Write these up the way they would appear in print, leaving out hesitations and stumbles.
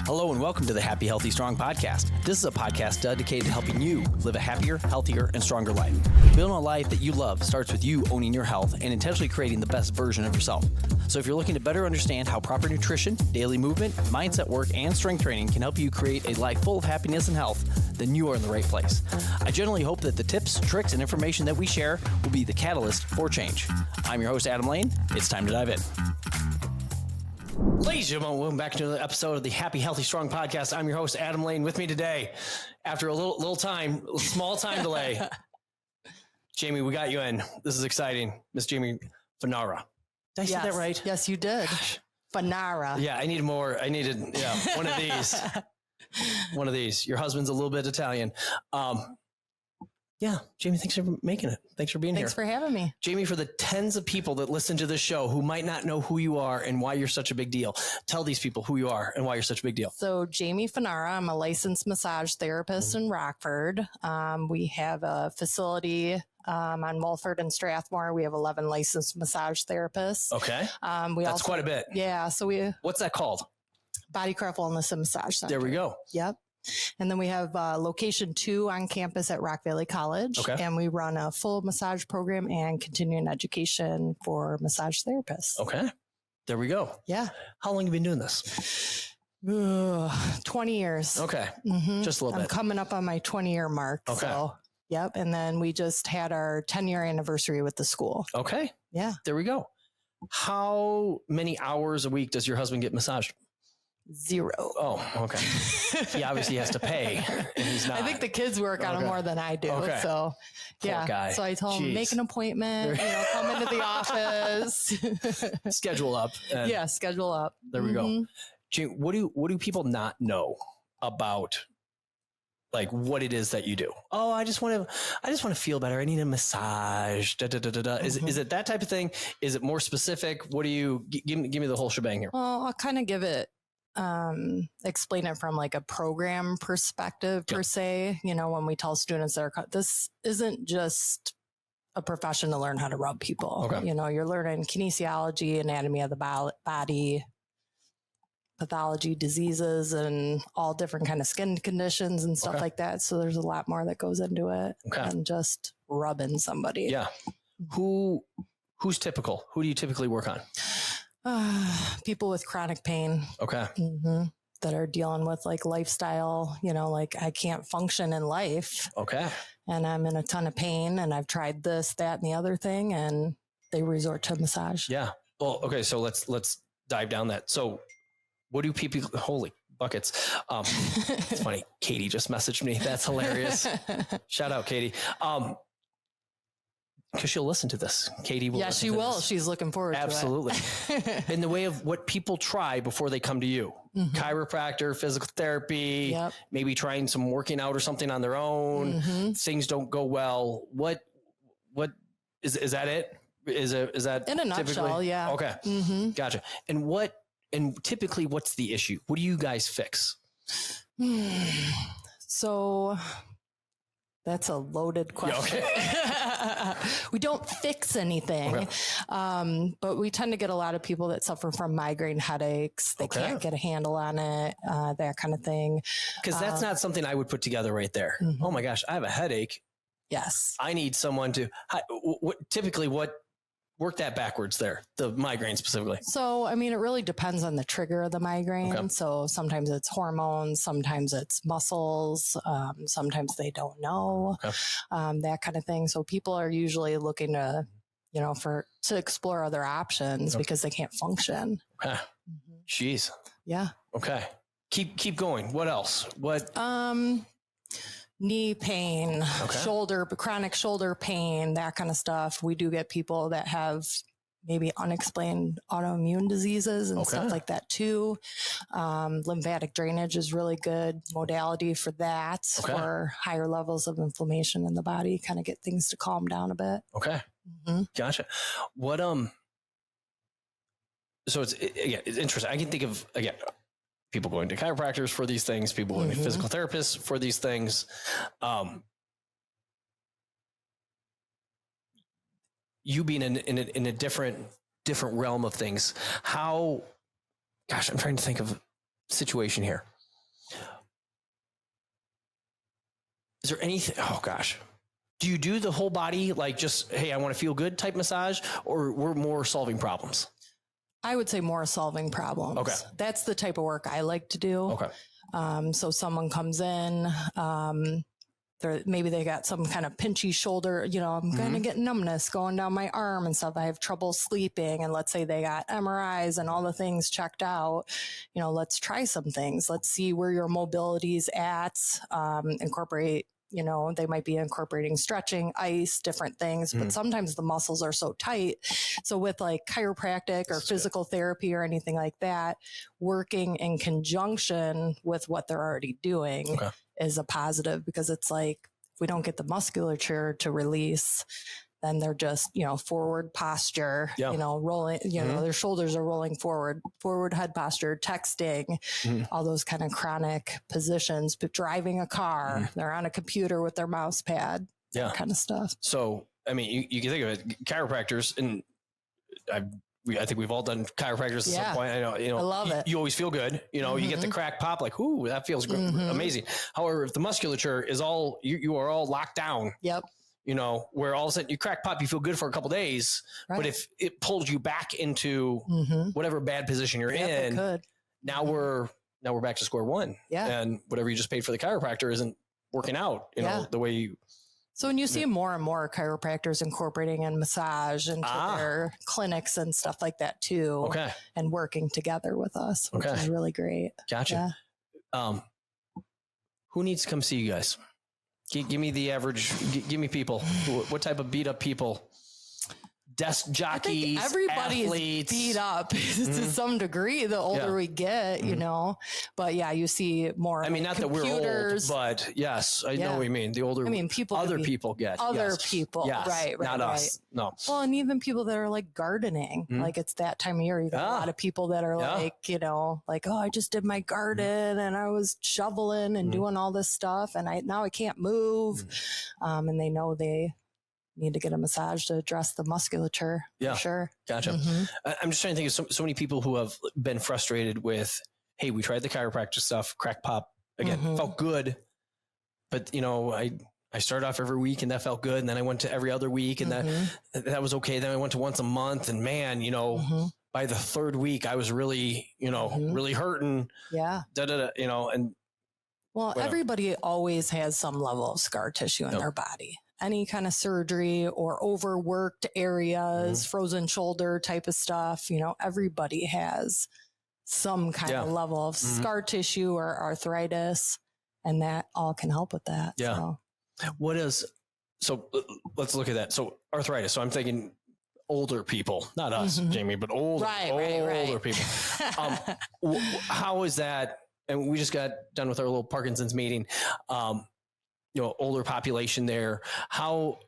Hello and welcome to the Happy, Healthy, Strong podcast. This is a podcast dedicated to helping you live a happier, healthier, and stronger life. Building a life that you love starts with you owning your health and intentionally creating the best version of yourself. So if you're looking to better understand how proper nutrition, daily movement, mindset work, and strength training can help you create a life full of happiness and health, then you are in the right place. I generally hope that the tips, tricks, and information that we share will be the catalyst for change. I'm your host, Adam Lane. It's time to dive in. Ladies and gentlemen, welcome back to another episode of the Happy, Healthy, Strong podcast. I'm your host, Adam Lane. With me today, after a small time delay, Jamie, we got you in. This is exciting. Miss Jamie Fanara. Did I say that right? Yes, you did. Gosh. Fanara. Yeah, I needed one of these. One of these. Your husband's a little bit Italian. Yeah, Jamie, thanks for making it. Thanks for being here. Thanks for having me. Jamie, for the tens of people that listen to this show who might not know who you are and why you're such a big deal, tell these people who you are and why you're such a big deal. So Jamie Fanara, I'm a licensed massage therapist in Rockford. We have a facility on Mulford and Strathmore. We have 11 licensed massage therapists. Okay. That's quite a bit. Yeah. So what's that called? Bodycraft Wellness and Massage Center. There we go. Yep. And then we have location 2 on campus at Rock Valley College. Okay. And we run a full massage program and continuing education for massage therapists. Okay. There we go. Yeah. How long have you been doing this? 20 years. Okay. Mm-hmm. Just a little bit. I'm coming up on my 20-year mark. Okay. So, yep. And then we just had our 10-year anniversary with the school. Okay. Yeah. There we go. How many hours a week does your husband get massaged? 0. Oh, okay. He obviously has to pay. And he's not. I think the kids work on him more than I do. Okay. So, Poor guy. So I told him, make an appointment, come into the office. Schedule up. Yeah, schedule up. There we go. Jane, what do people not know about like what it is that you do? Oh, I just want to feel better. I need a massage. Da, da, da, da, da. Is it that type of thing? Is it more specific? What do you give me the whole shebang here? Well, I'll kind of give it explain it from like a program perspective per se. When we tell students this isn't just a profession to learn how to rub people. Okay. You're learning kinesiology, anatomy of the body, pathology, diseases, and all different kind of skin conditions and stuff like that. So there's a lot more that goes into it than just rubbing somebody. Yeah. Who's typical? Who do you typically work on? People with chronic pain. Okay. Mm-hmm. That are dealing with like lifestyle, like I can't function in life. Okay. And I'm in a ton of pain and I've tried this, that, and the other thing, and they resort to massage. Yeah. Well, okay. So let's dive down that. So what do people, holy buckets. It's funny. Katie just messaged me. That's hilarious. Shout out, Katie. Because she'll listen to this. Katie will. Yeah, she will. This. She's looking forward to it. Absolutely. In the way of what people try before they come to you. Mm-hmm. Chiropractor, physical therapy, maybe trying some working out or something on their own. Mm-hmm. Things don't go well. What is that it? Is that in a nutshell? Yeah. Okay. Mm-hmm. Gotcha. And typically what's the issue? What do you guys fix? So that's a loaded question. Yeah, okay. We don't fix anything, but we tend to get a lot of people that suffer from migraine headaches. They can't get a handle on it, that kind of thing. Because that's not something I would put together right there. Mm-hmm. Oh my gosh, I have a headache. Yes. I need someone to, work that backwards there, the migraine specifically. So, it really depends on the trigger of the migraine. Okay. So sometimes it's hormones, sometimes it's muscles, sometimes they don't know, that kind of thing. So people are usually looking to, to explore other options because they can't function. Okay. Mm-hmm. Jeez. Yeah. Okay. Keep going. What else? What? Knee pain, chronic shoulder pain, that kind of stuff. We do get people that have maybe unexplained autoimmune diseases and stuff like that too. Lymphatic drainage is really good modality for that, for higher levels of inflammation in the body, kind of get things to calm down a bit. Okay. Mm-hmm. Gotcha. What, so it's interesting. I can think of, again, people going to chiropractors for these things, people going to physical therapists for these things. You being in a different realm of things, I'm trying to think of a situation here. Is there anything? Oh gosh. Do you do the whole body, like just, hey, I want to feel good type massage, or we're more solving problems? I would say more solving problems. Okay. That's the type of work I like to do. Okay. So someone comes in, maybe they got some kind of pinchy shoulder, you know, I'm going to get numbness going down my arm and stuff. I have trouble sleeping. And let's say they got MRIs and all the things checked out, you know, let's try some things. Let's see where your mobility's at, incorporate, you know, they might be incorporating stretching, ice, different things, but sometimes the muscles are so tight. So with like chiropractic or physical therapy or anything like that, working in conjunction with what they're already doing is a positive, because it's like, if we don't get the musculature to release, then they're just, you know, forward posture, you know, rolling, you know, their shoulders are rolling forward head posture, texting, all those kind of chronic positions, but driving a car, they're on a computer with their mouse pad, that kind of stuff. So, I mean, you can think of it, chiropractors, and I think we've all done chiropractors at some point. I know, I love it. You always feel good. You know, you get the crack pop, like, ooh, that feels amazing. However, if the musculature is all, you are all locked down. You know, where all of a sudden you crack pop, you feel good for a couple of days, but if it pulls you back into whatever bad position you're in, now we're back to square one. And whatever you just paid for the chiropractor isn't working out, you know, the way you. So when you see more and more chiropractors incorporating in massage into their clinics and stuff like that too, and working together with us, which is really great. Gotcha. Who needs to come see you guys? Give me the average. Give me people. What type of beat up people? Desk jockeys, everybody's athletes. beat up to some degree the older we get, you know. But yeah, you see more. I mean, not that we're old, but yes, I know what you mean. The older, I mean, other people get people, right, not us. No. Well, and even people that are like gardening, like it's that time of year. You got a lot of people that are like, you know, like, oh, I just did my garden and I was shoveling and doing all this stuff, and now I can't move, and they know they need to get a massage to address the musculature. For sure. Gotcha. I'm just trying to think of so many people who have been frustrated with, hey, we tried the chiropractic stuff, crack pop again, felt good, but you know, I started off every week and that felt good. And then I went to every other week and that was okay. Then I went to once a month, and man, you know, by the third week I was really, you know, really hurting. You know, and well, everybody always has some level of scar tissue in their body. Any kind of surgery or overworked areas, frozen shoulder type of stuff, you know, everybody has some kind of level of scar tissue or arthritis, and that all can help with that. So let's look at that. So arthritis. So I'm thinking older people, not us, Jamie, but older people. How is that? And we just got done with our little Parkinson's meeting. You know, older population there. How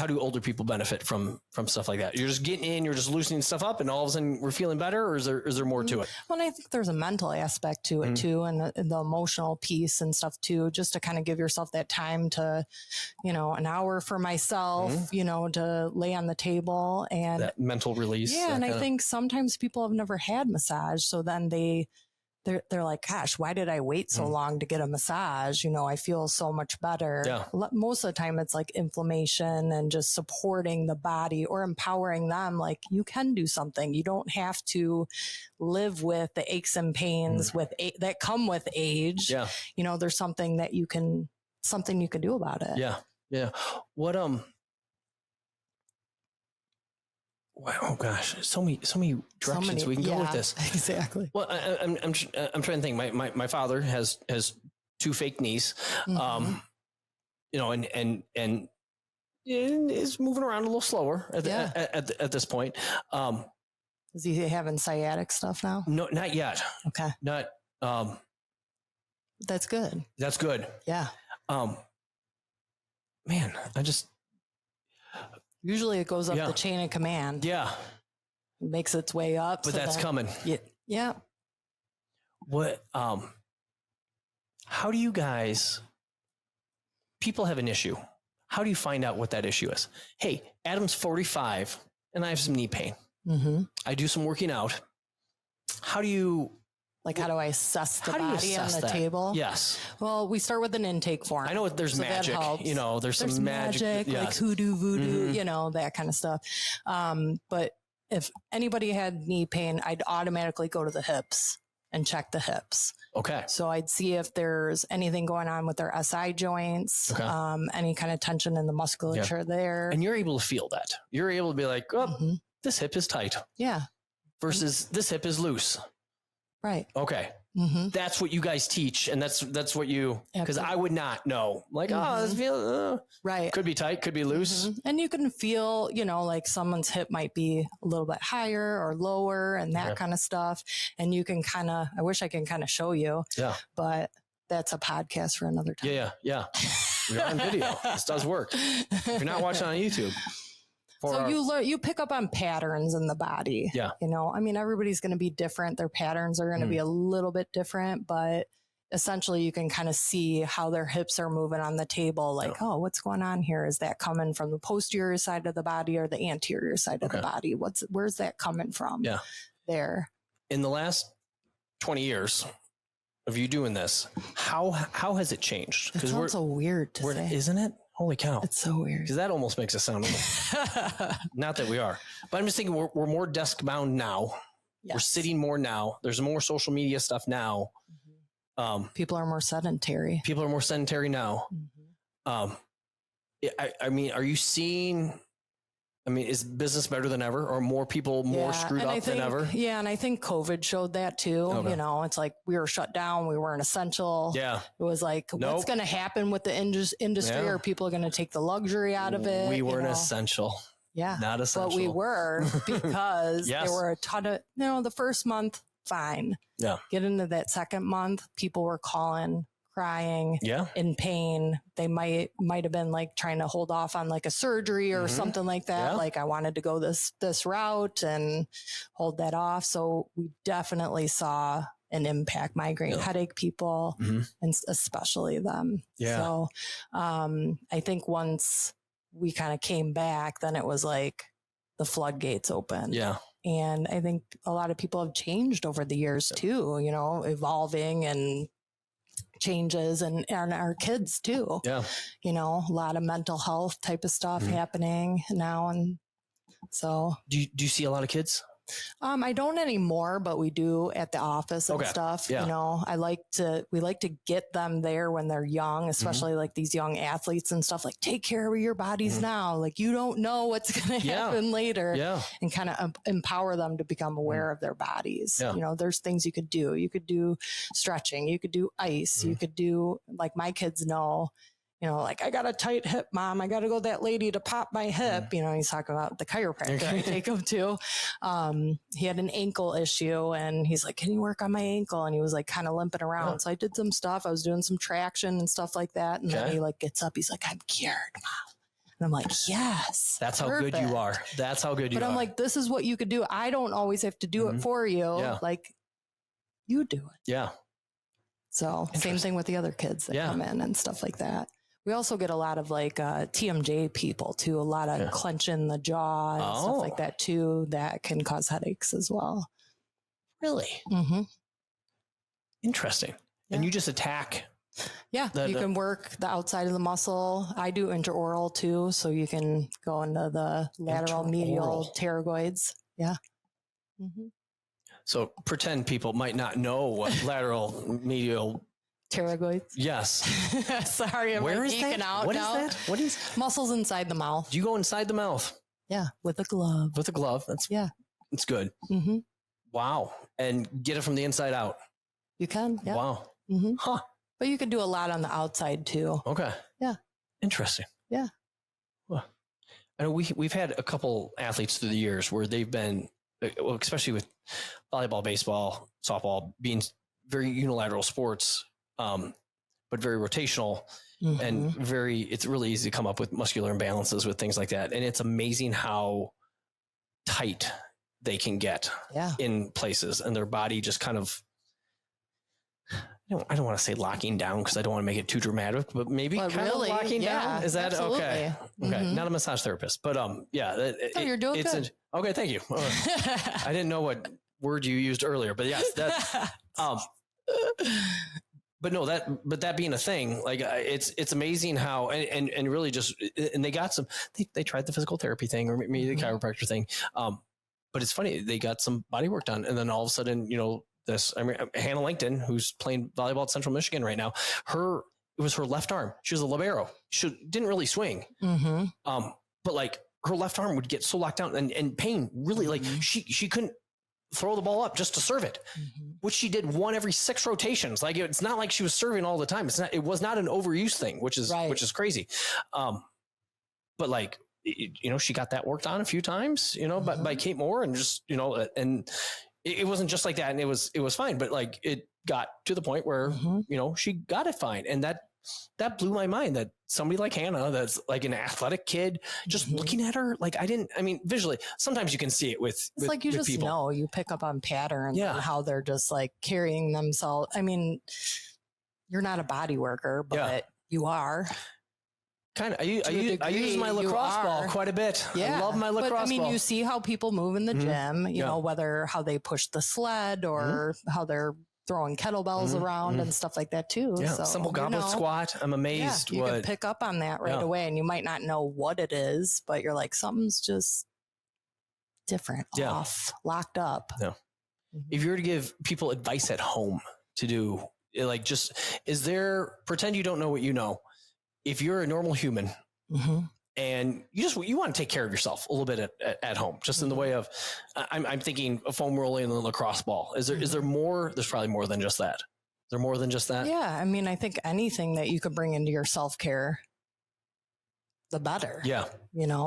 do older people benefit from stuff like that? You're just getting in, you're just loosening stuff up, and all of a sudden we're feeling better, or is there more to it? Well, I think there's a mental aspect to it too, and the emotional piece and stuff too, just to kind of give yourself that time to, you know, an hour for myself, you know, to lay on the table and that mental release. And I think sometimes people have never had massage, so then they're like, gosh, why did I wait so long to get a massage? You know, I feel so much better. Most of the time it's like inflammation and just supporting the body or empowering them. Like, you can do something. You don't have to live with the aches and pains that come with age. You know, there's something you can do about it. What, wow, oh gosh, so many directions we can go with this. Exactly. Well, I'm trying to think. My father has two fake knees, you know, and is moving around a little slower at this point. Is he having sciatic stuff now? No, not yet. Okay. Not. That's good. That's good. Yeah. Man, usually it goes up the chain of command. It makes its way up. But that's coming. Yeah. What, how do you guys, people have an issue. How do you find out what that issue is? Hey, Adam's 45 and I have some knee pain. I do some working out. How do you Like, how do I assess the How do you body on assess the that? table? Yes. Well, we start with an intake form. I know there's So that magic, helps. there's some magic, like yes. hoodoo, voodoo, that kind of stuff. But if anybody had knee pain, I'd automatically go to the hips and check the hips. Okay. So I'd see if there's anything going on with their SI joints, any kind of tension in the musculature there. And you're able to feel that. You're able to be like, this hip is tight. Yeah. Versus this hip is loose. Right. Okay. That's what you guys teach. And that's what you, because I would not know. Like, this feels, right. Could be tight, could be loose. And you can feel, like someone's hip might be a little bit higher or lower and that kind of stuff. And you can I wish I can kind of show you. Yeah. But that's a podcast for another time. Yeah. We're on video. This does work. If you're not watching on YouTube. So you pick up on patterns in the body. Yeah. Everybody's going to be different. Their patterns are going to be a little bit different, but essentially you can kind of see how their hips are moving on the table. Like, what's going on here? Is that coming from the posterior side of the body or the anterior side of the body? Where's that coming from? Yeah. There. In the last 20 years of you doing this, how has it changed? It sounds so weird to say. Isn't it? Holy cow. It's so weird. Because that almost makes it sound not that we are. But I'm just thinking we're more desk bound now. Yes. We're sitting more now. There's more social media stuff now. People are more sedentary. People are more sedentary now. Are you seeing... is business better than ever, or more people screwed up than ever? Yeah. And I think COVID showed that too. Okay. It's like we were shut down. We weren't essential. Yeah. It was like, what's going to happen with the industry? Are people going to take the luxury out of it? We weren't essential. Yeah. Not essential. But we were, because there were a ton of, the first month, fine. Yeah. Get into that second month, people were calling, crying, in pain. They might have been like trying to hold off on like a surgery or something like that. Yeah. Like, I wanted to go this route and hold that off. So we definitely saw an impact, migraine, headache people, and especially them. Yeah. So I think once we kind of came back, then it was like the floodgates open. Yeah. And I think a lot of people have changed over the years too, evolving and changes, and our kids too. Yeah. A lot of mental health type of stuff happening now. And so do you see a lot of kids? I don't anymore, but we do at the office and stuff. Yeah. We like to get them there when they're young, especially like these young athletes and stuff. Like, take care of your bodies now. Like, you don't know what's going to happen later. Yeah. And kind of empower them to become aware of their bodies. Yeah. There's things you could do. You could do stretching. You could do ice. You could do, like, my kids know, like, I got a tight hip, Mom. I got to go to that lady to pop my hip. He's talking about the chiropractor I take him to. He had an ankle issue, and he's like, can you work on my ankle? And he was like kind of limping around. Yeah. So I did some stuff. I was doing some traction and stuff like that. And then he like gets up. He's like, I'm cured, Mom. And I'm like, yes. That's how good you are. That's how good you are. But I'm like, this is what you could do. I don't always have to do it for you. Yeah. Like, you do it. Yeah. So same thing with the other kids that come in and stuff like that. We also get a lot of like TMJ people too, a lot of clenching the jaw and stuff like that too, that can cause headaches as well. Really? Mm-hmm. Interesting. Yeah. And you just attack. Yeah, you can work the outside of the muscle. I do intraoral too, so you can go into the lateral medial pterygoids. Yeah. Mm-hmm. So pretend people might not know what lateral medial pterygoids. Yes. Sorry, I'm geeking out. What is that? What is muscles inside the mouth? Do you go inside the mouth? Yeah, with a glove. With a glove. That's good. Mm-hmm. Wow. And get it from the inside out. You can. Yeah. Wow. Mm-hmm. Huh. But you can do a lot on the outside too. Okay. Yeah. Interesting. Yeah. Well, I know we've had a couple athletes through the years where they've been, especially with volleyball, baseball, softball, being very unilateral sports. But very rotational and it's really easy to come up with muscular imbalances with things like that. And it's amazing how tight they can get in places, and their body just kind of, I don't want to say locking down, because I don't want to make it too dramatic, but maybe kind of locking down. Is that absolutely. Okay? Okay. Not a massage therapist, but you're doing good. Okay. Thank you. I didn't know what word you used earlier, but yes, But no, that being a thing, like it's amazing how, and really just, and they got they tried the physical therapy thing or maybe the chiropractor thing. But it's funny, they got some body work done. And then all of a sudden, Hannah Langton, who's playing volleyball at Central Michigan right now, it was her left arm. She was a libero. She didn't really swing. But like her left arm would get so locked down and pain really, like she couldn't throw the ball up just to serve it, which she did one every 6 rotations. Like it's not like she was serving all the time. It was not an overuse thing, which is crazy. But like, she got that worked on a few times, by Kate Moore, and just, and it wasn't just like that. And it was fine, but like it got to the point where, she got it fine. And that blew my mind that somebody like Hannah, that's like an athletic kid, just looking at her, like visually, sometimes you can see it with like you just people. know, you pick up on patterns and how they're just like carrying themselves. I mean, you're not a body worker, but you are. Kind of. I use my lacrosse ball quite a bit. Yeah. I love my lacrosse ball. You see how people move in the gym, you know, whether how they push the sled or how they're throwing kettlebells around and stuff like that too. Yeah. So, Simple goblet squat. I'm amazed. You can pick up on that right away, and you might not know what it is, but you're like, something's just different, off, locked up. Yeah. If you were to give people advice at home to do, like, pretend you don't know what you know. If you're a normal human and you want to take care of yourself a little bit at home, just in the way of, I'm thinking a foam rolling and a lacrosse ball. Is there more? There's probably more than just that. Is there more than just that? Yeah. I mean, I think anything that you could bring into your self-care, the better. Yeah.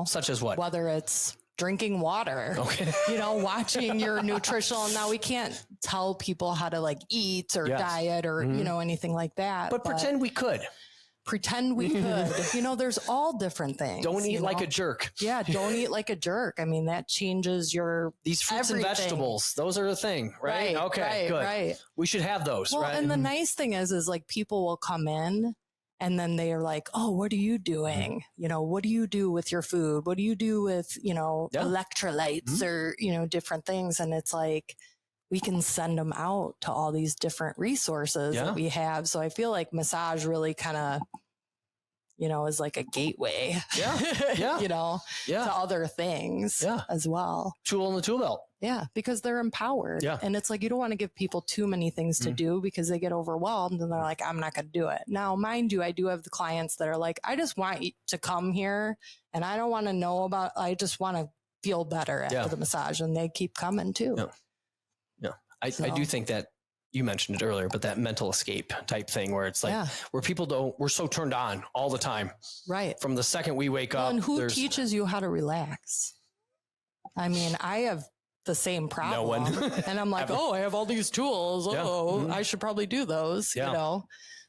Such as what? Whether it's drinking water, watching your nutritional. Now we can't tell people how to like eat or diet or, anything like that. But pretend we could. Pretend we could, there's all different things. Don't eat like a jerk. Yeah. Don't eat like a jerk. I mean, that changes these fruits and vegetables. Those are the thing, right? Okay, good. Right. We should have those, right? And the nice thing is like people will come in and then they are like, oh, what are you doing? What do you do with your food? What do you do with, electrolytes or, different things? And it's like, we can send them out to all these different resources that we have. So I feel like massage really kind of, is like a gateway, to other things as well. Tool in the tool belt. Yeah. Because they're empowered. Yeah. And it's like, you don't want to give people too many things to do because they get overwhelmed and they're like, I'm not going to do it. Now, mind you, I do have the clients that are like, I just want you to come here and I don't want to know I just want to feel better after the massage, and they keep coming too. Yeah. I do think that you mentioned it earlier, but that mental escape type thing where it's like, where we're so turned on all the time. Right. From the second we wake up. And who teaches you how to relax? I mean, I have the same problem. No one. And I'm like, I have all these tools. I should probably do those,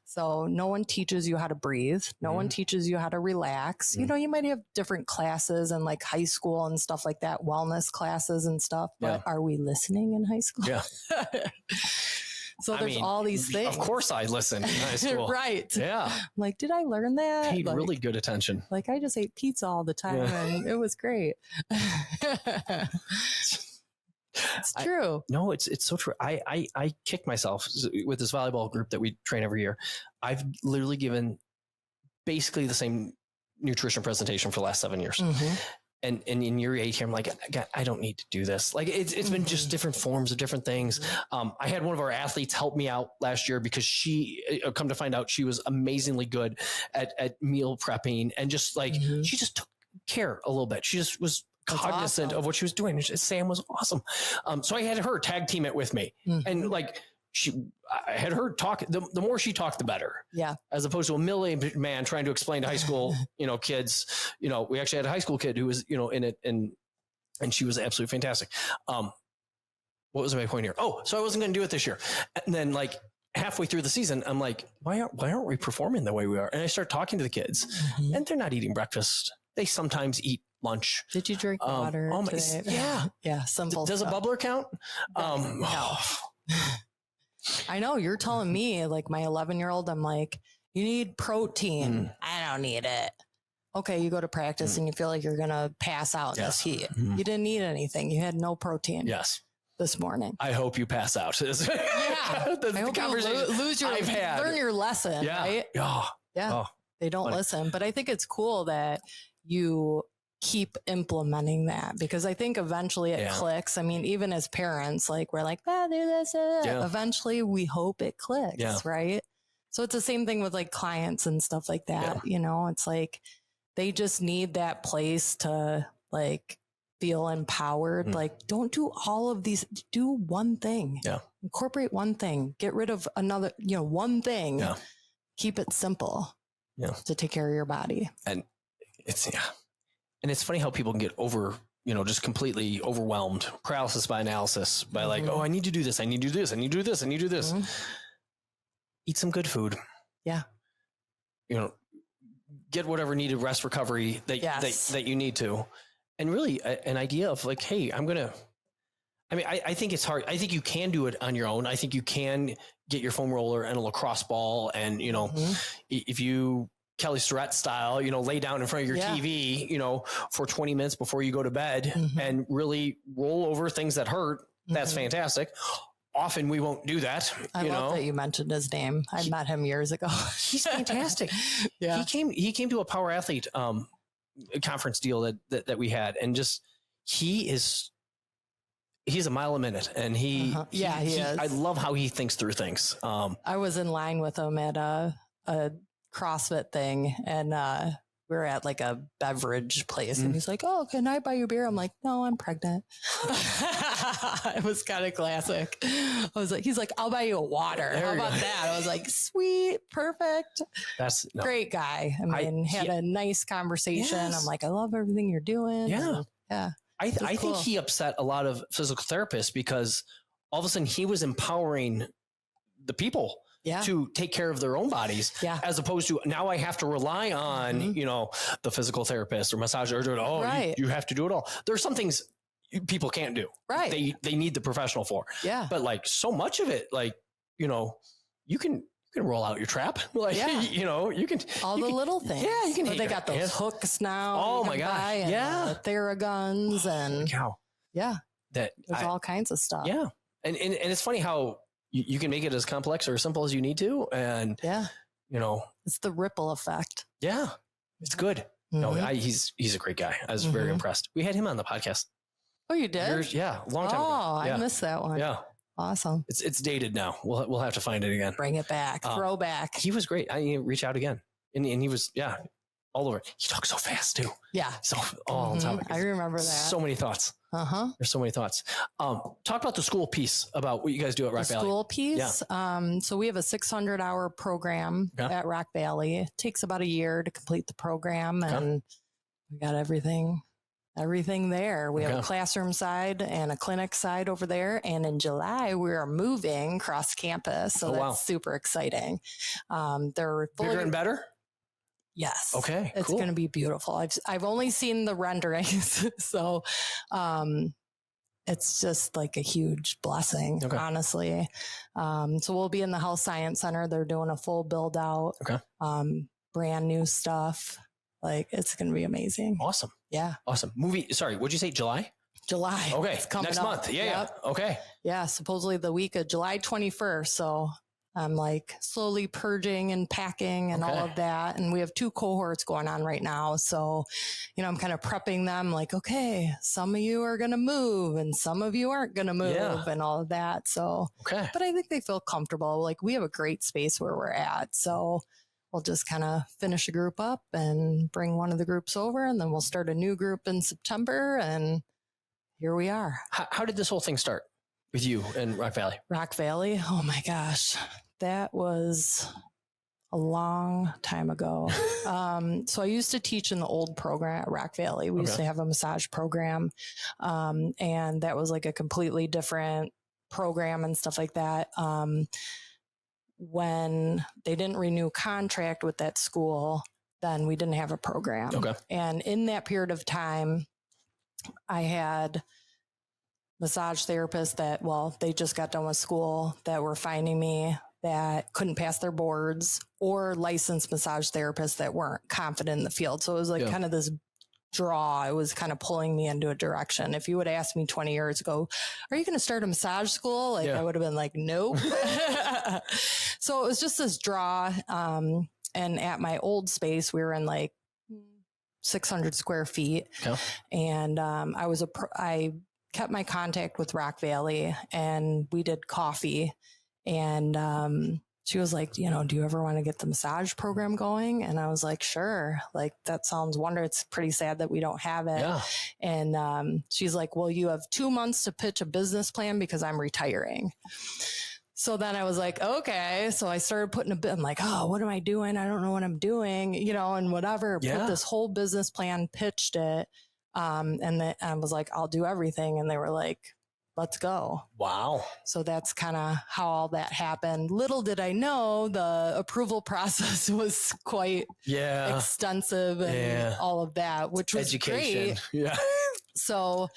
So no one teaches you how to breathe. No one teaches you how to relax. You might have different classes in like high school and stuff like that, wellness classes and stuff, but are we listening in high school? Yeah. So there's all these things. Of course I listen in high school. Right. Yeah. Like, did I learn that? Paid really good attention. Like I just ate pizza all the time and it was great. It's true. No, it's so true. I kick myself with this volleyball group that we train every year. I've literally given basically the same nutrition presentation for the last 7 years. And in year 8 here, I'm like, I don't need to do this. Like it's been just different forms of different things. I had one of our athletes help me out last year because she, come to find out, she was amazingly good at meal prepping and just like, she just took care a little bit. She just was cognizant of what she was doing. Sam was awesome. So I had her tag team it with me. And like I had her talk, the more she talked, the better. Yeah. As opposed to a middle-aged man trying to explain to high school, kids, we actually had a high school kid who was, in it and she was absolutely fantastic. What was my point here? Oh, so I wasn't going to do it this year. And then like halfway through the season, I'm like, why aren't we performing the way we are? And I start talking to the kids and they're not eating breakfast. They sometimes eat lunch. Did you drink water today? Yeah. Yeah. Simple. Does a bubbler count? No. I know you're telling me like my 11-year-old, I'm like, you need protein. I don't need it. Okay. You go to practice and you feel like you're going to pass out in this heat. You didn't eat anything. You had no protein. Yes. this morning. I hope you pass out. Yeah. I hope you learn your lesson, right? Yeah. Yeah. They don't listen. But I think it's cool that you keep implementing that, because I think eventually it clicks. I mean, even as parents, like we're like, do this. Eventually we hope it clicks, right? So it's the same thing with like clients and stuff like that. You know, it's like they just need that place to like feel empowered. Like, don't do all of these, do one thing. Incorporate one thing, get rid of another, one thing. Keep it simple to take care of your body. And it's funny how people can get just completely overwhelmed, paralysis by analysis, by like, oh, I need to do this. I need to do this. I need to do this. I need to do this. Eat some good food. Yeah. Get whatever needed rest, recovery that you need to. And really an idea of like, hey, I think it's hard. I think you can do it on your own. I think you can get your foam roller and a lacrosse ball. And, if you Kelly Starrett style, lay down in front of your TV, for 20 minutes before you go to bed and really roll over things that hurt. That's fantastic. Often we won't do that. I love that you mentioned his name. I met him years ago. He's fantastic. He came to a Power Athlete conference deal that we had, and just he's a mile a minute, and he is. I love how he thinks through things. I was in line with him at a CrossFit thing, and we were at like a beverage place, and he's like, "Oh, can I buy you beer?" I'm like, "No, I'm pregnant." It was kind of classic. He's like, "I'll buy you a water." How about that? I was like, "Sweet, perfect." That's great guy. I mean, had a nice conversation. I'm like, "I love everything you're doing." Yeah. I think he upset a lot of physical therapists because all of a sudden he was empowering the people to take care of their own bodies, as opposed to now I have to rely on, the physical therapist or massager. You have to do it all. There's some things people can't do. Right. They need the professional for. Yeah. But like so much of it, like, you can roll out your trap. Like, you can all the little things. Yeah. You can. They got those hooks now. Oh my gosh. Yeah. Theraguns and there's all kinds of stuff. Yeah. And it's funny how you can make it as complex or as simple as you need to. And it's the ripple effect. Yeah. It's good. No, he's a great guy. I was very impressed. We had him on the podcast. Oh, you did? Long time ago. Oh, I missed that one. Yeah. Awesome. It's dated now. We'll have to find it again. Bring it back. Throwback. He was great. I reach out again. And he was, all over. He talks so fast too. Yeah. So all the time. I remember that. So many thoughts. There's so many thoughts. Talk about the school piece, about what you guys do at Rock Valley. School piece. Yeah. So we have a 600-hour program at Rock Valley. It takes about a year to complete the program, and we got everything there. We have a classroom side and a clinic side over there. And in July, we are moving cross campus. So that's super exciting. They're bigger and better. Yes. Okay. It's going to be beautiful. I've only seen the renderings. So, it's just like a huge blessing, honestly. So we'll be in the Health Science Center. They're doing a full build out, brand new stuff. Like, it's going to be amazing. Awesome. Yeah. Awesome. Sorry. What'd you say? July? July. Okay. Next month. Yeah. Okay. Yeah. Supposedly the week of July 21st. So I'm like slowly purging and packing and all of that. And we have 2 cohorts going on right now. So, I'm kind of prepping them like, okay, some of you are going to move and some of you aren't going to move and all of that. So, but I think they feel comfortable. Like, we have a great space where we're at. So we'll just kind of finish a group up and bring one of the groups over, and then we'll start a new group in September. And here we are. How did this whole thing start with you and Rock Valley? Rock Valley. Oh my gosh. That was a long time ago. So I used to teach in the old program at Rock Valley. We used to have a massage program. And that was like a completely different program and stuff like that. When they didn't renew contract with that school, then we didn't have a program. And in that period of time, I had massage therapists that, they just got done with school, that were finding me, that couldn't pass their boards, or licensed massage therapists that weren't confident in the field. So it was like kind of this draw. It was kind of pulling me into a direction. If you would ask me 20 years ago, are you going to start a massage school? Like I would have been like, nope. So it was just this draw. And at my old space, we were in like 600 square feet. Okay. And I kept my contact with Rock Valley, and we did coffee. And she was like, do you ever want to get the massage program going? And I was like, sure. Like, that sounds wonderful. It's pretty sad that we don't have it. Yeah. And she's like, well, you have 2 months to pitch a business plan because I'm retiring. So then I was like, okay. So I started putting I'm like, oh, what am I doing? I don't know what I'm doing, and whatever. Put this whole business plan, pitched it. And then I was like, I'll do everything. And they were like, let's go. Wow. So that's kind of how all that happened. Little did I know the approval process was quite extensive and all of that, which was education. Great. Yeah. So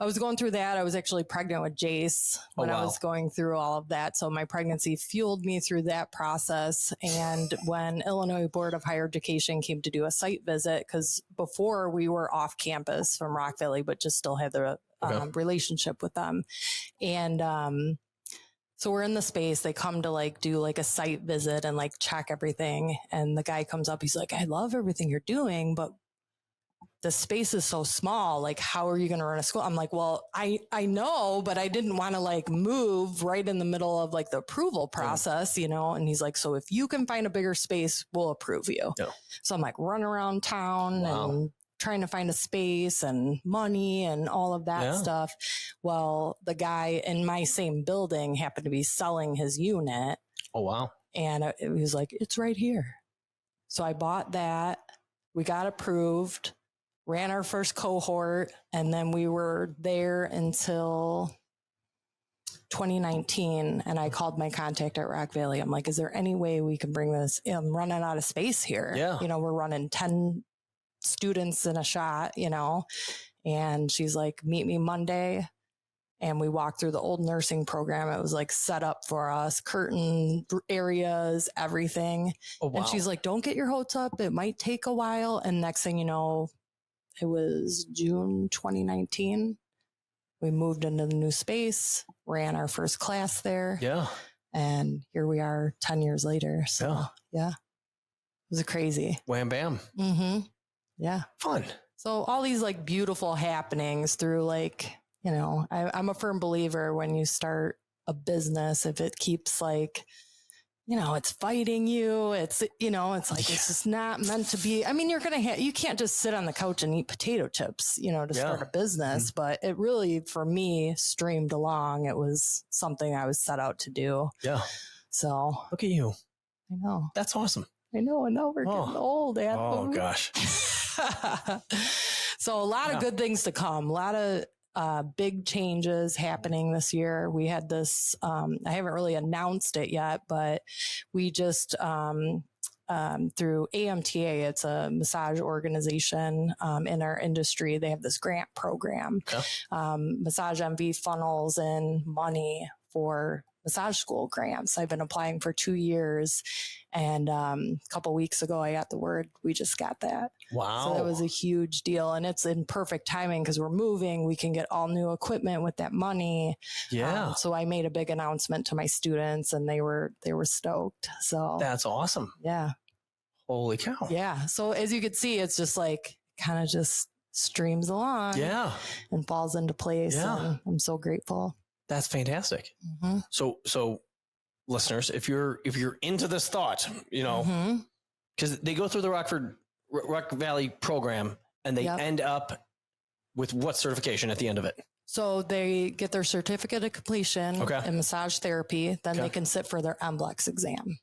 I was going through that. I was actually pregnant with Jace when I was going through all of that. So my pregnancy fueled me through that process. And when Illinois Board of Higher Education came to do a site visit, because before we were off campus from Rock Valley, but just still had the relationship with them. And so we're in the space. They come to like do like a site visit and like check everything. And the guy comes up. He's like, I love everything you're doing, but the space is so small. Like, how are you going to run a school? I'm like, well, I know, but I didn't want to like move right in the middle of like the approval process, And he's like, so if you can find a bigger space, we'll approve you. Yeah. So I'm like running around town and trying to find a space and money and all of that stuff. Well, the guy in my same building happened to be selling his unit. Oh, wow. And he was like, it's right here. So I bought that. We got approved. Ran our first cohort, and then we were there until 2019. And I called my contact at Rock Valley. I'm like, is there any way we can bring this? I'm running out of space here. Yeah. We're running 10 students in a shot, and she's like, meet me Monday. And we walked through the old nursing program. It was like set up for us, curtain areas, everything. Oh, wow. And she's like, don't get your hopes up. It might take a while. And next thing you know, it was June 2019. We moved into the new space, ran our first class there. Yeah. And here we are 10 years later. So yeah, it was crazy. Wham, bam. Mm-hmm. Yeah. Fun. So all these like beautiful happenings through like, I'm a firm believer when you start a business, if it keeps like, it's fighting you. It's, it's like, it's just not meant to be. I mean, you can't just sit on the couch and eat potato chips, to start a business, but it really, for me, streamed along. It was something I was set out to do. Yeah. So look at you. I know. That's awesome. I know. And now we're getting old. Oh gosh. So a lot of good things to come. A lot of big changes happening this year. We had this, I haven't really announced it yet, but we just, through AMTA, it's a massage organization in our industry. They have this grant program. Yeah. Massage MV funnels in money for massage school grants. I've been applying for 2 years. And a couple weeks ago, I got the word we just got that. Wow. So that was a huge deal. And it's in perfect timing because we're moving. We can get all new equipment with that money. Yeah. So I made a big announcement to my students and they were stoked. So that's awesome. Yeah. Holy cow. Yeah. So as you could see, it's just like kind of just streams along. Yeah. And falls into place. Yeah. And I'm so grateful. That's fantastic. Mm-hmm. So listeners, if you're into this thought, because they go through the Rock Valley program and they end up with what certification at the end of it? So they get their certificate of completion in massage therapy. Then they can sit for their MBLEX exam.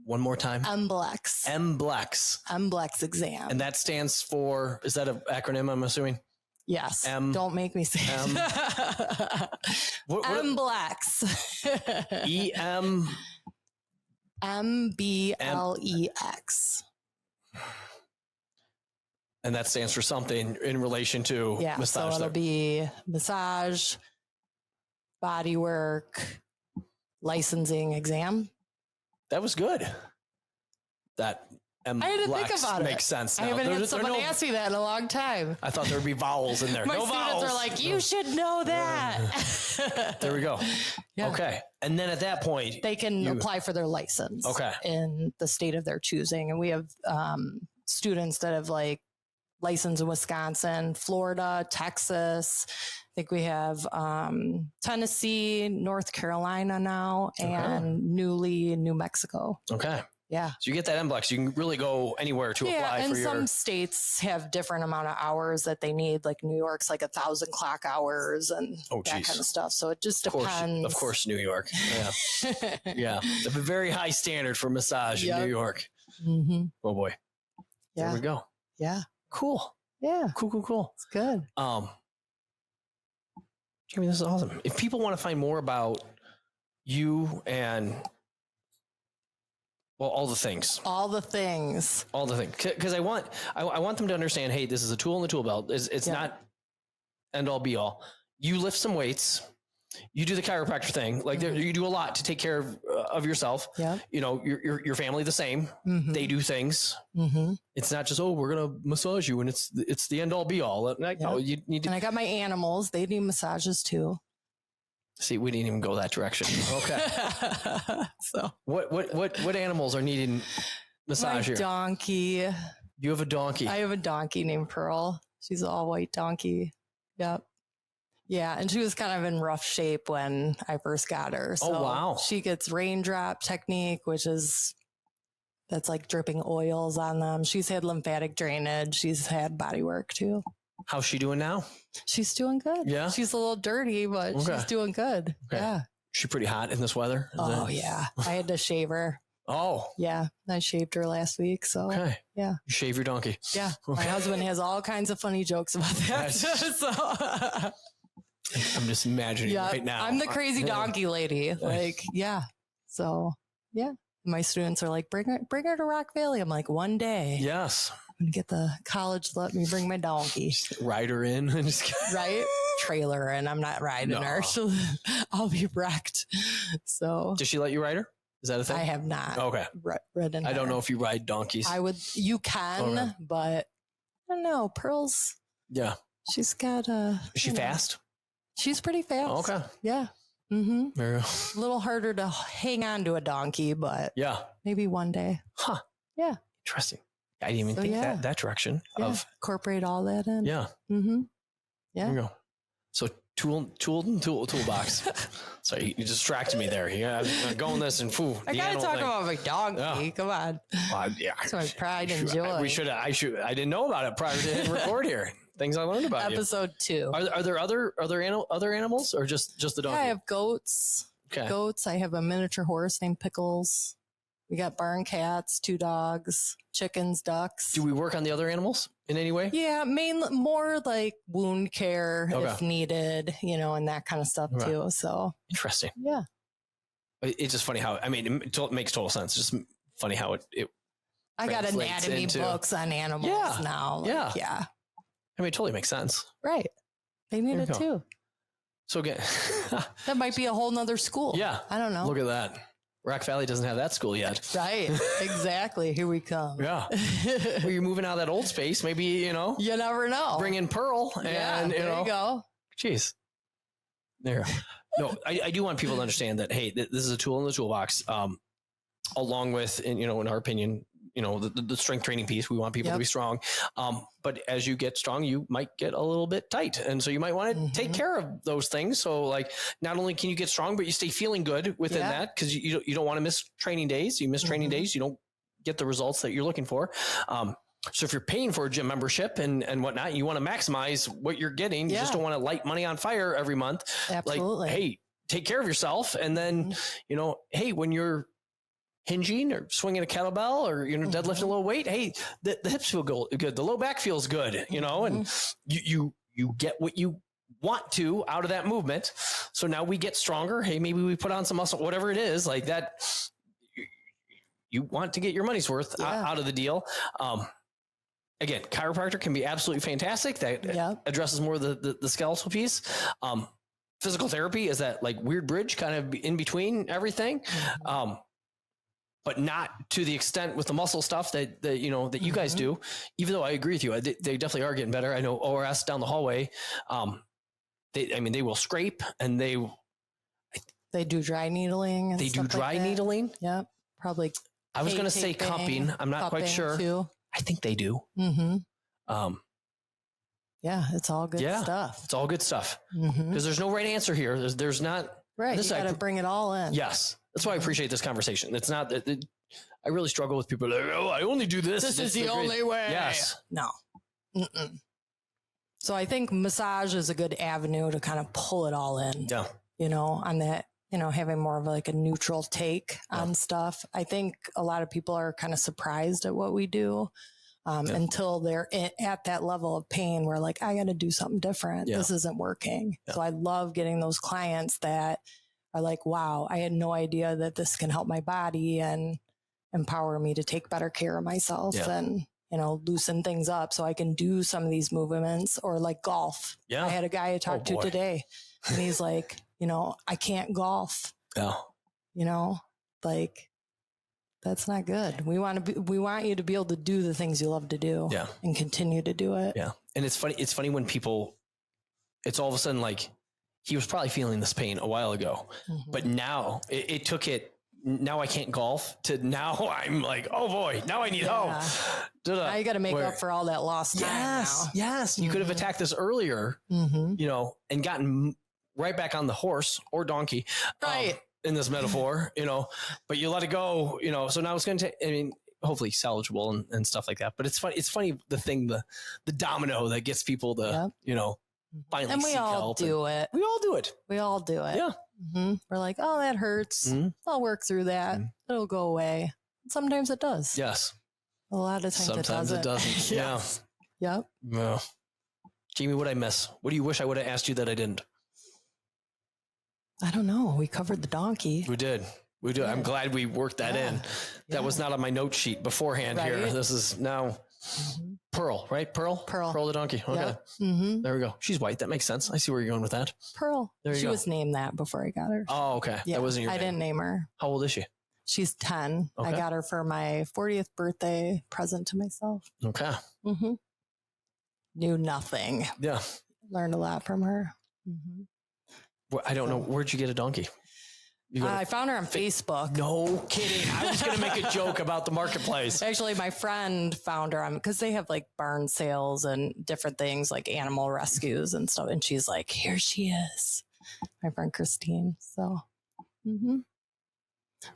One more time. MBLEX exam. And that stands for, is that an acronym, I'm assuming? Yes. Don't make me say MBLEX. MBLEX. And that stands for something in relation to massage. So it'll be massage, body work, licensing exam. That was good. That I had to think about it. Makes sense now. I haven't had someone ask me that in a long time. I thought there would be vowels in there. My no students vowels. are like, you should know that. There we go. Yeah. Okay. And then at that point, they can apply for their license in the state of their choosing. And we have students that have like licensed in Wisconsin, Florida, Texas. I think we have Tennessee, North Carolina now, and newly New Mexico. Okay. Yeah. So you get that NBLEX, you can really go anywhere to apply and for your... some states have different amount of hours that they need. Like New York's like 1,000 clock hours and that kind of stuff. So it just depends. Of course, New York. Yeah. Yeah. They have a very high standard for massage in New York. Mm-hmm. Oh boy. Yeah. There we go. Yeah. Cool. Yeah. Cool. It's good. Jamie, this is awesome. If people want to find more about you and all the things. Because I want them to understand, hey, this is a tool in the tool belt. It's not end all be all. You lift some weights. You do the chiropractor thing. Like you do a lot to take care of yourself. Yeah. You know, your family the same. Mm-hmm. They do things. Mm-hmm. It's not just, we're going to massage you and it's the end all be all. No, you need to. And I got my animals. They need massages too. See, we didn't even go that direction. Okay. So what animals are needing massage here? Donkey. You have a donkey. I have a donkey named Pearl. She's an all white donkey. Yep. Yeah, and she was kind of in rough shape when I first got her. So wow. She gets raindrop technique, that's like dripping oils on them. She's had lymphatic drainage. She's had body work too. How's she doing now? She's doing good. Yeah. She's a little dirty, but she's doing good. Okay. Yeah. She's pretty hot in this weather. Yeah. I had to shave her. Oh. Yeah. I shaved her last week. So yeah. You shave your donkey. Yeah. My husband has all kinds of funny jokes about that. So I'm just imagining right now. I'm the crazy donkey lady. Like, yeah. So yeah. My students are like, bring her to Rock Valley. I'm like, one day. Yes. I'm going to get the college to let me bring my donkey. Just ride her in. Right? Trailer her, and I'm not riding her. I'll be wrecked. So. Does she let you ride her? Is that a thing? I have not. Okay. Ridden I don't know if you ride donkeys. You can, but I don't know. Pearl's. Yeah. She's got a. Is she fast? She's pretty fast. Oh, okay. Yeah. Mm-hmm. There you go. A little harder to hang on to a donkey, but maybe one day. Huh. Yeah. Interesting. I didn't even think that direction of incorporate all that in. Yeah. Mm-hmm. Yeah. There you go. So toolbox. Sorry, you distracted me there. Yeah, I'm going this and I gotta talk about my donkey. Yeah. Come on. Yeah. That's my pride and joy. I didn't know about it prior to hitting record here. Things I learned about Episode 2. Are there other animals or just the donkey? Yeah, I have goats. Okay. Goats. I have a miniature horse named Pickles. We got barn cats, 2 dogs, chickens, ducks. Do we work on the other animals in any way? Yeah, mainly more like wound care if needed, and that kind of stuff too. So interesting. Yeah. It's just funny how, it makes total sense. It's just funny how it I got anatomy books on animals now. Yeah. It totally makes sense. Right. They need it too. So again, that might be a whole nother school. Yeah. I don't know. Look at that. Rock Valley doesn't have that school yet. Right. Exactly. Here we come. Yeah. Well, you're moving out of that old space. Maybe, You never know. Bring in Pearl and, there you go. Jeez. There. No, I do want people to understand that, hey, this is a tool in the toolbox, along with, in our opinion, the strength training piece. We want people to be strong. But as you get strong, you might get a little bit tight. And so you might want to take care of those things. So like, not only can you get strong, but you stay feeling good within that, because you don't want to miss training days. You miss training days, you don't get the results that you're looking for. So if you're paying for a gym membership and whatnot, you want to maximize what you're getting. You just don't want to light money on fire every month. Absolutely. Like, hey, take care of yourself. And then, hey, when you're hinging or swinging a kettlebell or, deadlifting a little weight, hey, the hips feel good. The low back feels good, and you get what you want to out of that movement. So now we get stronger. Hey, maybe we put on some muscle, whatever it is like that. You want to get your money's worth out of the deal. Again, chiropractor can be absolutely fantastic. That addresses more of the skeletal piece. Physical therapy is that like weird bridge kind of in between everything. but not to the extent with the muscle stuff that you guys do, even though I agree with you. They definitely are getting better. I know ORS down the hallway. They will scrape and they do dry needling. They do dry needling. Yep. Probably. I was going to say cupping. I'm not quite sure. Too. I think they do. Yeah, it's all good stuff. It's all good stuff. Because there's no right answer here. There's not. Right. You got to bring it all in. Yes. That's why I appreciate this conversation. It's not that I really struggle with people like, oh, I only do this. This is the only way. Yes. No. So I think massage is a good avenue to kind of pull it all in. Yeah. On that, having more of like a neutral take on stuff. I think a lot of people are kind of surprised at what we do. Until they're at that level of pain where like, I got to do something different. This isn't working. So I love getting those clients that are like, wow, I had no idea that this can help my body and empower me to take better care of myself and, loosen things up so I can do some of these movements, or like golf. I had a guy I talked to today and he's like, I can't golf. Like, that's not good. We want you to be able to do the things you love to do and continue to do it. Yeah. And it's funny when people, it's all of a sudden like, he was probably feeling this pain a while ago, but now it took it. Now I can't golf to now I'm like, oh boy, now I need help. Now you got to make up for all that lost time. Yes. You could have attacked this earlier, and gotten right back on the horse or donkey. Right. In this metaphor, but you let it go, so now it's going to take, hopefully salvageable and stuff like that. But it's funny, the domino that gets people to, finally and we seek all help. Do it. We all do it. We all do it. Yeah. We're like, oh, that hurts. I'll work through that. It'll go away. Sometimes it does. Yes. A lot of times Sometimes it doesn't. Yeah. Yep. Yeah. Jamie, what'd I miss? What do you wish I would have asked you that I didn't? I don't know. We covered the donkey. We did. Yeah. I'm glad we worked that in. That was not on my note sheet beforehand here. This is now Pearl, right? Pearl the donkey. Okay. There we go. She's white. That makes sense. I see where you're going with that. Pearl. There you go. She was named that before I got her. Oh, okay. Yeah. That wasn't your name. I didn't name her. How old is she? She's 10. Okay. I got her for my 40th birthday present to myself. Okay. Knew nothing. Yeah. Learned a lot from her. Well, I don't know. Where'd you get a donkey? I found her on Facebook. No kidding. I was going to make a joke about the marketplace. Actually, my friend found her on, because they have like barn sales and different things like animal rescues and stuff. And she's like, here she is. My friend Christine. So, I'm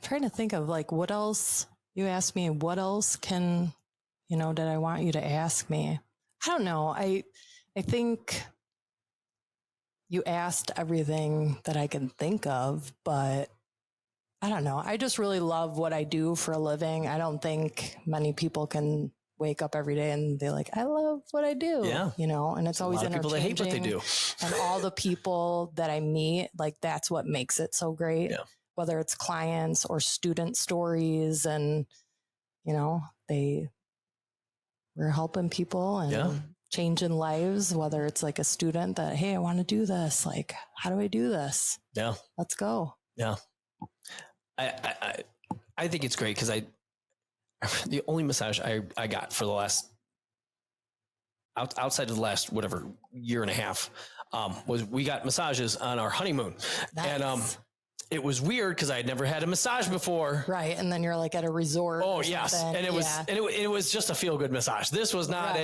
trying to think of like, what else you asked me, what else did I want you to ask me? I don't know. I think you asked everything that I can think of, but I don't know. I just really love what I do for a living. I don't think many people can wake up every day and be like, I love what I do. Yeah. And it's always entertaining. People that hate what they do. And all the people that I meet, like that's what makes it so great. Yeah. Whether it's clients or student stories, and we're helping people and changing lives, whether it's like a student that, hey, I want to do this. Like, how do I do this? Yeah. Let's go. Yeah. I think it's great because the only massage I got for the last, outside of the last, whatever, year and a half, was we got massages on our honeymoon. Nice. And, it was weird because I had never had a massage before. Right. And then you're like at a resort. Oh, yes. And it was just a feel good massage. This was not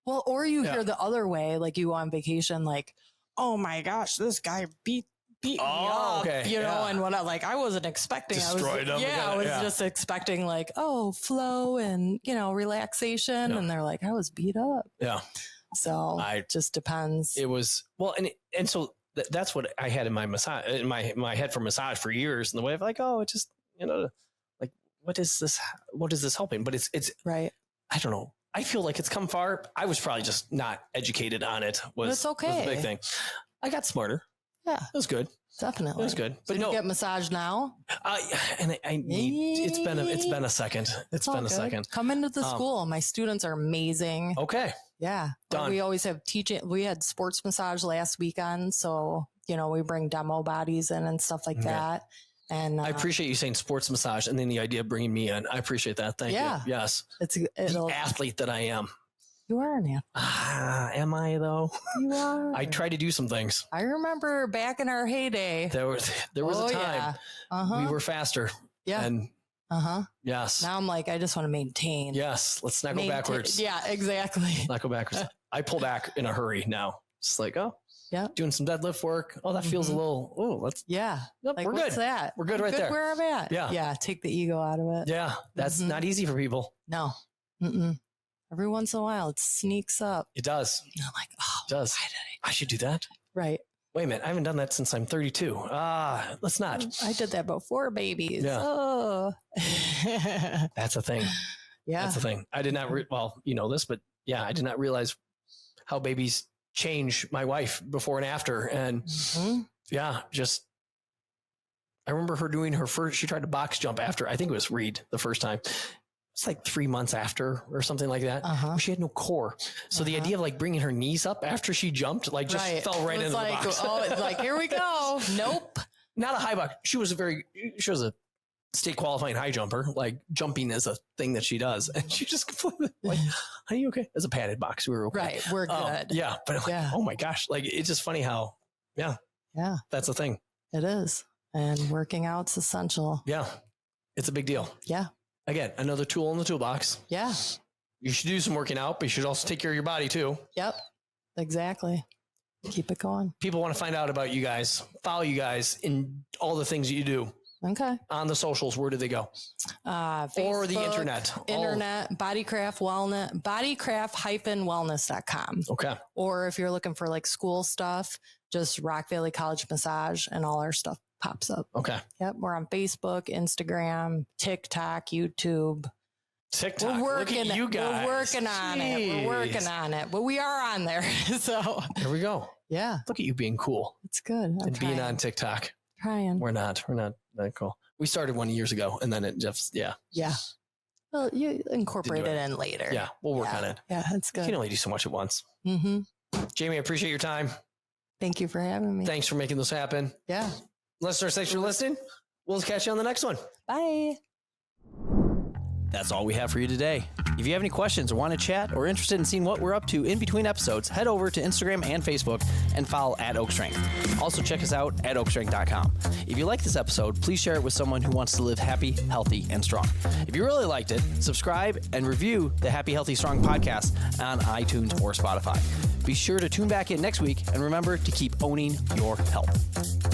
well, or you hear the other way, like you go on vacation, like, oh my gosh, this guy beat me up, okay. And what I wasn't expecting. Destroyed him. I was just expecting like, flow and, relaxation. Yeah. And they're like, I was beat up. Yeah. So it just depends. It was, well, and so that's what I had in my massage, in my head for massage for years, in the way of like, it just, like, what is this helping? But it's right. I don't know. I feel like it's come far. I was probably just not educated on it. Was the big thing. I got smarter. Yeah. It was good. Definitely. It was good. But you get massage now? And I need, it's been a second. It's been a second. Come into the school. My students are amazing. Okay. Yeah. Done. We always have teaching. We had sports massage last weekend. So, we bring demo bodies in and stuff like that. And I appreciate you saying sports massage and then the idea of bringing me in. I appreciate that. Thank you. Yes. The athlete that I am. You are an athlete. Am I though? You are. I try to do some things. I remember back in our heyday. There was a time we were faster. Yeah. And yes. Now I'm like, I just want to maintain. Yes. Let's not go backwards. Yeah, exactly. Let's not go backwards. I pull back in a hurry now. It's like, doing some deadlift work. Oh, that feels a little, let's. Yeah. Nope, like, we're good. What's that? We're good right there. Where I'm at. Yeah. Yeah. Take the ego out of it. Yeah. That's not easy for people. No. Mm-mm. Every once in a while, it sneaks up. It does. And I'm like, it does. I should do that. Right. Wait a minute. I haven't done that since I'm 32. Let's not. I did that before babies. Yeah. Oh. That's a thing. Yeah. That's the thing. I did not, well, you know this, but yeah, I did not realize how babies change my wife before and after. And I remember her doing her first, she tried to box jump after, I think it was Reed the first time. It's like 3 months after or something like that. She had no core. So the idea of like bringing her knees up after she jumped, like just fell right into the box. It's like, here we go. Nope. Not a high box. She was a state qualifying high jumper. Like jumping is a thing that she does. And she just completely like, are you okay? As a padded box, we were okay. Right. We're good. Yeah. But I'm like, oh my gosh. Like, it's just funny how, that's the thing. It is. And working out's essential. Yeah. It's a big deal. Yeah. Again, another tool in the toolbox. Yeah. You should do some working out, but you should also take care of your body too. Yep. Exactly. Keep it going. People want to find out about you guys, follow you guys in all the things that you do. Okay. On the socials, where do they go? Facebook, or the internet. Bodycraft Wellness, bodycraft-wellness.com. Okay. Or if you're looking for like school stuff, just Rock Valley College Massage and all our stuff pops up. Okay. Yep. We're on Facebook, Instagram, TikTok, YouTube. TikTok. We're working. Look at you guys. We're working on it. We're working on it, but we are on there. So here we go. Yeah. Look at you being cool. It's good. And being on TikTok. Trying. We're not that cool. We started 1 year ago and then it just, Yeah. Well, you incorporate it in later. Yeah. We'll work on it. Yeah. That's good. You can only do so much at once. Mm-hmm. Jamie, I appreciate your time. Thank you for having me. Thanks for making this happen. Yeah. Listeners, thanks for listening. We'll catch you on the next one. Bye. That's all we have for you today. If you have any questions or want to chat or interested in seeing what we're up to in between episodes, head over to Instagram and Facebook and follow @OakStrength. Also check us out at oakstrength.com. If you like this episode, please share it with someone who wants to live happy, healthy, and strong. If you really liked it, subscribe and review the Happy, Healthy, Strong podcast on iTunes or Spotify. Be sure to tune back in next week and remember to keep owning your health.